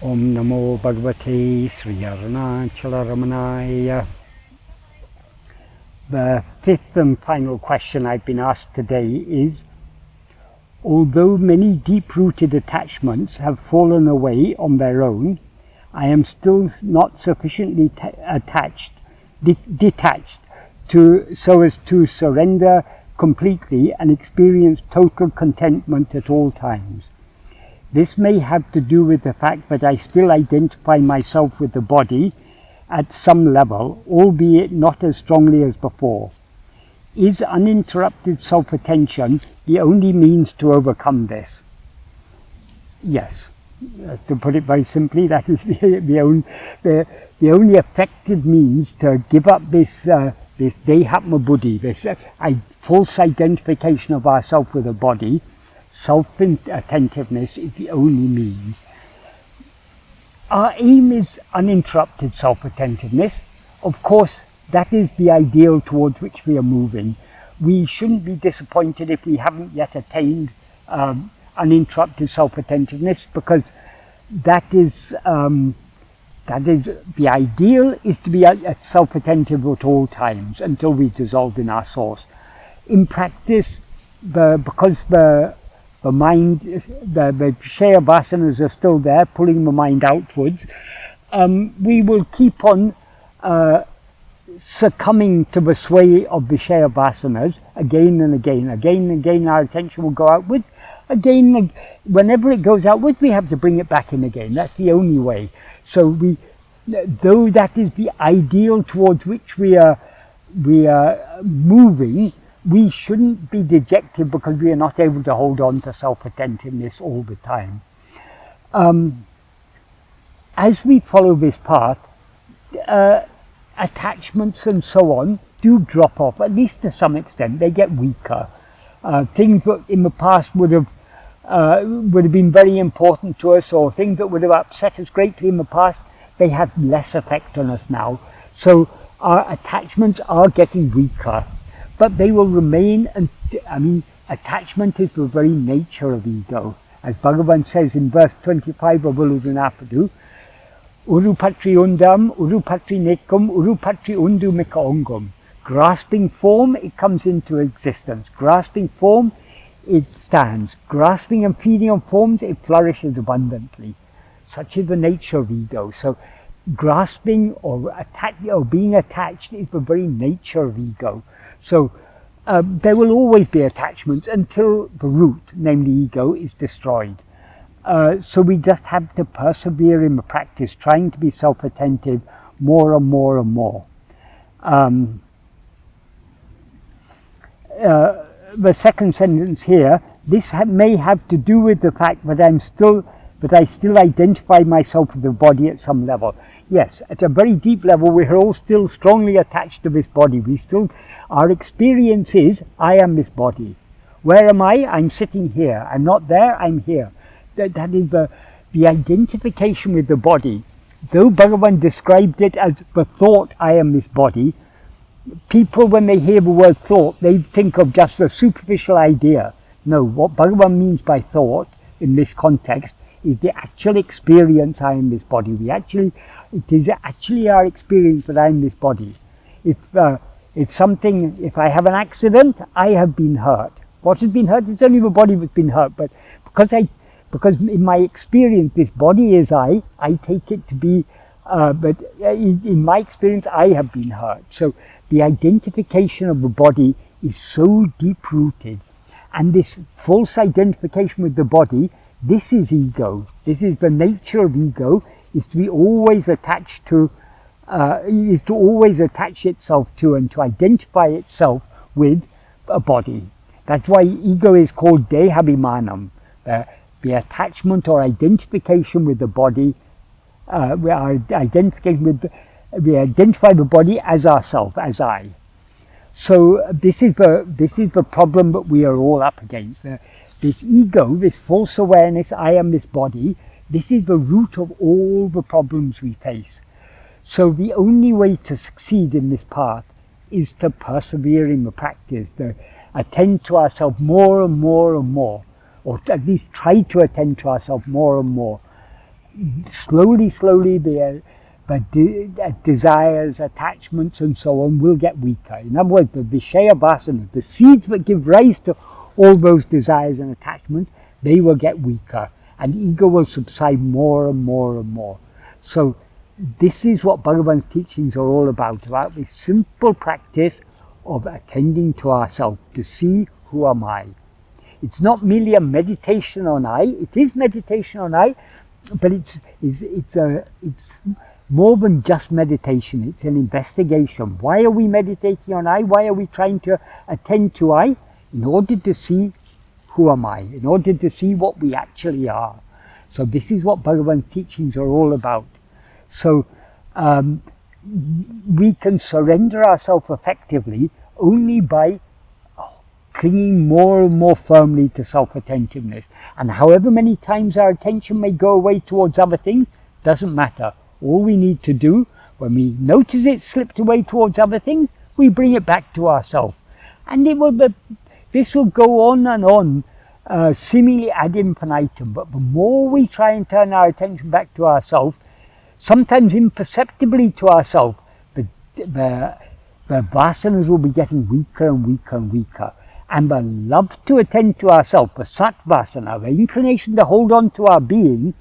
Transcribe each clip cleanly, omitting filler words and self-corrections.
Om Namo Bhagavate Sri Arunachala Ramanaya. The fifth and final question I've been asked today is, although many deep-rooted attachments have fallen away on their own, I am still not sufficiently detached so as to surrender completely and experience total contentment at all times. This may have to do with the fact that I still identify myself with the body at some level, albeit not as strongly as before. Is uninterrupted self-attention the only means to overcome this? Yes. To put it very simply, that is the only effective means to give up this dehatma buddhi, this false identification of ourselves with the body. Self-attentiveness is the only means. Our aim is uninterrupted self-attentiveness. Of course, that is the ideal towards which we are moving. We shouldn't be disappointed if we haven't yet attained uninterrupted self-attentiveness, because that is the ideal, is to be self-attentive at all times until we dissolve in our source. In practice, because the mind, the Shaya vasanas are still there, pulling the mind outwards, we will keep on succumbing to the sway of the Shaya vasanas again and again. Again and again our attention will go outwards. Again, whenever it goes outwards, we have to bring it back in again. That's the only way. So though that is the ideal towards which we are moving, we shouldn't be dejected because we are not able to hold on to self-attentiveness all the time. As we follow this path, attachments and so on do drop off, at least to some extent. They get weaker. Things that in the past would have been very important to us, or things that would have upset us greatly in the past, they have less effect on us now. So our attachments are getting weaker. But they will remain, and attachment is the very nature of ego. As Bhagavan says in verse 25 of Ulinapadu, Urupatri undam, urupatri nekum, urupatri undu mika ongum. Grasping form, it comes into existence. Grasping form, it stands. Grasping and feeding on forms, it flourishes abundantly. Such is the nature of ego. So grasping or being attached is the very nature of ego. So there will always be attachments until the root, namely ego, is destroyed. So we just have to persevere in the practice, trying to be self-attentive more and more and more. The second sentence here, this may have to do with the fact that I still identify myself with the body at some level. Yes, at a very deep level, we are all still strongly attached to this body. Our experience is, I am this body. Where am I? I'm sitting here. I'm not there, I'm here. That is the identification with the body. Though Bhagavan described it as the thought, I am this body, people, when they hear the word thought, they think of just a superficial idea. No, what Bhagavan means by thought in this context is the actual experience, I am this body. It is actually our experience that I am this body. If I have an accident, I have been hurt. What has been hurt? It's only the body that's been hurt. But because in my experience, this body is I take it to be, but in my experience, I have been hurt. So the identification of the body is so deep-rooted. And this false identification with the body, this is ego. This is the nature of ego, is to be always attached to, is to always attach itself to and to identify itself with a body. That's why ego is called dehabhimanam, the attachment or identification with the body. We identify the body as ourself, as I. So this is the problem that we are all up against. This ego, this false awareness, I am this body. This is the root of all the problems we face. So the only way to succeed in this path is to persevere in the practice, to attend to ourselves more and more and more, or at least try to attend to ourselves more and more. slowly, desires, attachments and so on will get weaker. In other words, the Vishaya Vasana, the seeds that give rise to all those desires and attachments, they will get weaker, and ego will subside more and more and more. So this is what Bhagavan's teachings are all about this simple practice of attending to ourselves, to see who am I. It's not merely a meditation on I, it is meditation on I, but it's more than just meditation, it's an investigation. Why are we meditating on I? Why are we trying to attend to I? In order to see who am I, in order to see what we actually are. So this is what Bhagavan's teachings are all about. So we can surrender ourselves effectively only by clinging more and more firmly to self-attentiveness. And however many times our attention may go away towards other things, doesn't matter. All we need to do, when we notice it slipped away towards other things, we bring it back to ourselves. And this will go on and on, seemingly ad infinitum. But the more we try and turn our attention back to ourselves, sometimes imperceptibly to ourselves, the vasanas will be getting weaker and weaker and weaker. And the love to attend to ourselves, the sat vasana, the inclination to hold on to our being,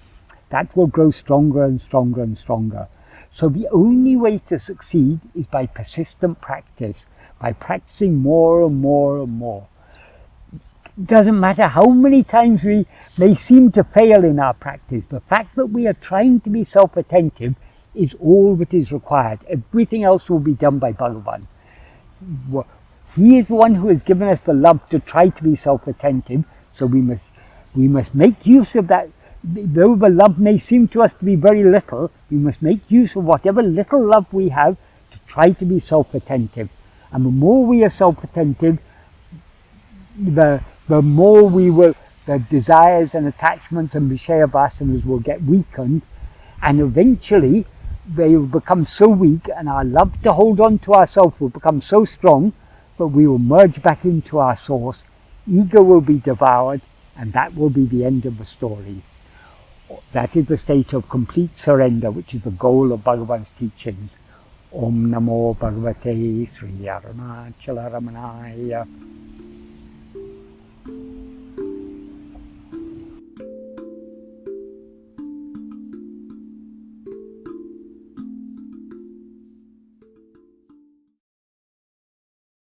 that will grow stronger and stronger and stronger. So the only way to succeed is by persistent practice, by practicing more and more and more. It doesn't matter how many times we may seem to fail in our practice, the fact that we are trying to be self-attentive is all that is required. Everything else will be done by Bhagavan. He is the one who has given us the love to try to be self-attentive, so we must make use of that. Though the love may seem to us to be very little, we must make use of whatever little love we have to try to be self-attentive. And the more we are self-attentive, the more the desires and attachments and Vishaya Vasanas will get weakened, and eventually they will become so weak, and our love to hold on to ourselves will become so strong that we will merge back into our source, ego will be devoured, and that will be the end of the story. That is the state of complete surrender, which is the goal of Bhagavan's teachings. Om Namo Bhagavate Sri Arunachala Ramanaya.